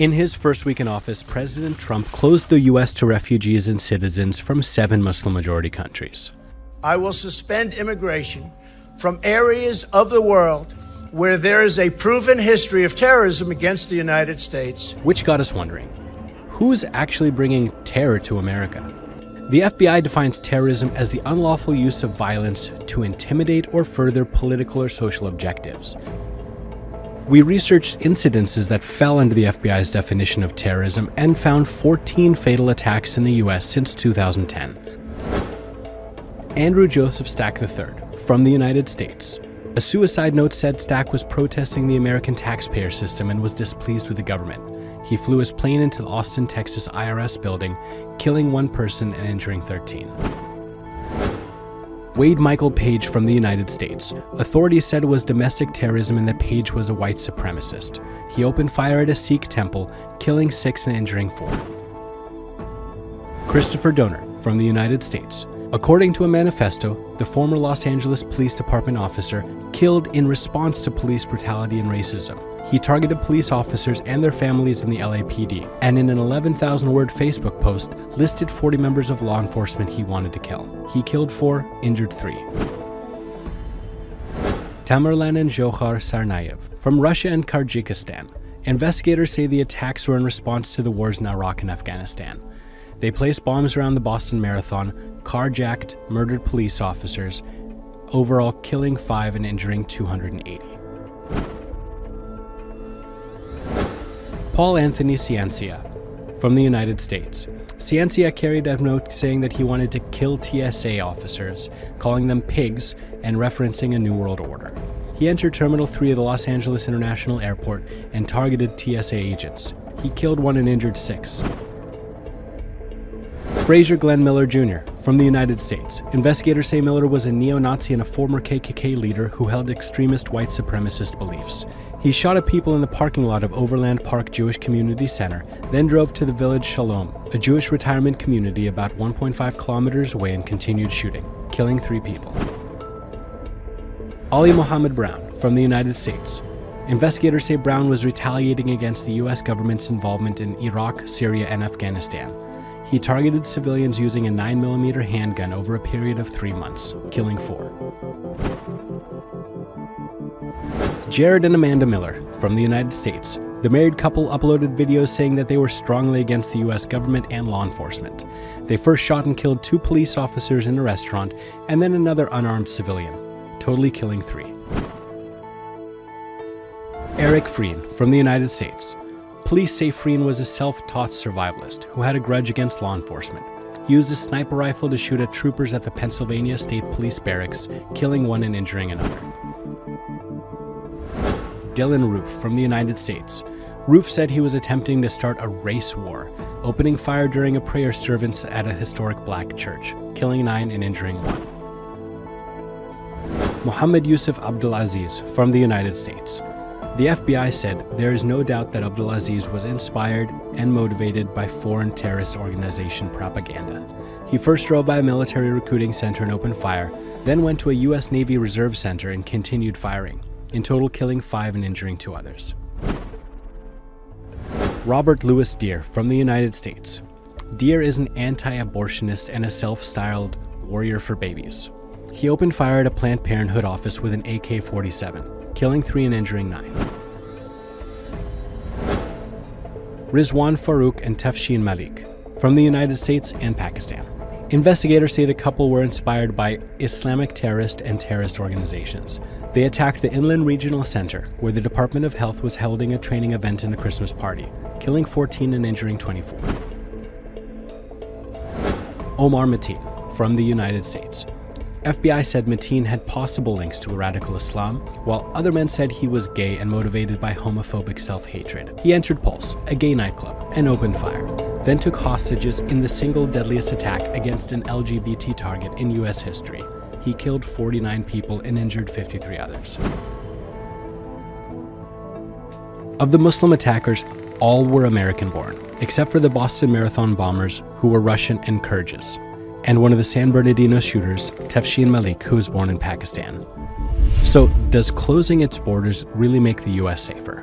In his first week in office, President Trump closed the U.S. to refugees and citizens from 7 Muslim-majority countries. I will suspend immigration from areas of the world where there is a proven history of terrorism against the United States. Which got us wondering, who's actually bringing terror to America? The FBI defines terrorism as the unlawful use of violence to intimidate or further political or social objectives. We researched incidences that fell under the FBI's definition of terrorism and found 14 fatal attacks in the US since 2010. Andrew Joseph Stack III, from the United States. A suicide note said Stack was protesting the American taxpayer system and was displeased with the government. He flew his plane into the Austin, Texas IRS building, killing 1 person and injuring 13. Wade Michael Page, from the United States. Authorities said it was domestic terrorism and that Page was a white supremacist. He opened fire at a Sikh temple, killing 6 and injuring 4. Christopher Donner, from the United States. According to a manifesto, the former Los Angeles Police Department officer killed in response to police brutality and racism. He targeted police officers and their families in the LAPD, and in an 11,000-word Facebook post, listed 40 members of law enforcement he wanted to kill. He killed 4, injured 3. Tamerlan and Johar Tsarnaev, from Russia and Kyrgyzstan. Investigators say the attacks were in response to the wars in Iraq and Afghanistan. They placed bombs around the Boston Marathon, carjacked, murdered police officers, overall killing 5 and injuring 280. Paul Anthony Ciancia, from the United States. Ciancia carried a note saying that he wanted to kill TSA officers, calling them pigs and referencing a New World Order. He entered Terminal 3 of the Los Angeles International Airport and targeted TSA agents. He killed 1 and injured 6. Fraser Glenn Miller Jr., from the United States. Investigators say Miller was a neo-Nazi and a former KKK leader who held extremist white supremacist beliefs. He shot at people in the parking lot of Overland Park Jewish Community Center, then drove to the village Shalom, a Jewish retirement community about 1.5 kilometers away, and continued shooting, killing 3 people. Ali Mohammed Brown, from the United States. Investigators say Brown was retaliating against the U.S. government's involvement in Iraq, Syria, and Afghanistan. He targeted civilians using a 9mm handgun over a period of 3 months, killing 4. Jared and Amanda Miller, from the United States. The married couple uploaded videos saying that they were strongly against the U.S. government and law enforcement. They first shot and killed 2 police officers in a restaurant and then another unarmed civilian, totally killing 3. Eric Freen, from the United States. Police say Freen was a self-taught survivalist who had a grudge against law enforcement. He used a sniper rifle to shoot at troopers at the Pennsylvania State Police Barracks, killing 1 and injuring another. Dylan Roof, from the United States. Roof said he was attempting to start a race war, opening fire during a prayer service at a historic black church, killing 9 and injuring 1. Mohammed Yusuf Abdulaziz, from the United States. The FBI said there is no doubt that Abdulaziz was inspired and motivated by foreign terrorist organization propaganda. He first drove by a military recruiting center and opened fire, then went to a U.S. Navy Reserve Center and continued firing, in total killing 5 and injuring 2 others. Robert Louis Deere, from the United States. Deere is an anti-abortionist and a self-styled warrior for babies. He opened fire at a Planned Parenthood office with an AK-47. Killing 3 and injuring 9. Rizwan Farouk and Tafshin Malik, from the United States and Pakistan. Investigators say the couple were inspired by Islamic terrorist and terrorist organizations. They attacked the Inland Regional Center, where the Department of Health was holding a training event and a Christmas party, killing 14 and injuring 24. Omar Mateen, from the United States. FBI said Mateen had possible links to radical Islam, while other men said he was gay and motivated by homophobic self-hatred. He entered Pulse, a gay nightclub, and opened fire, then took hostages in the single deadliest attack against an LGBT target in U.S. history. He killed 49 people and injured 53 others. Of the Muslim attackers, all were American-born, except for the Boston Marathon bombers, who were Russian and Kyrgyz, and one of the San Bernardino shooters, Tafshin Malik, who was born in Pakistan. So, does closing its borders really make the U.S. safer?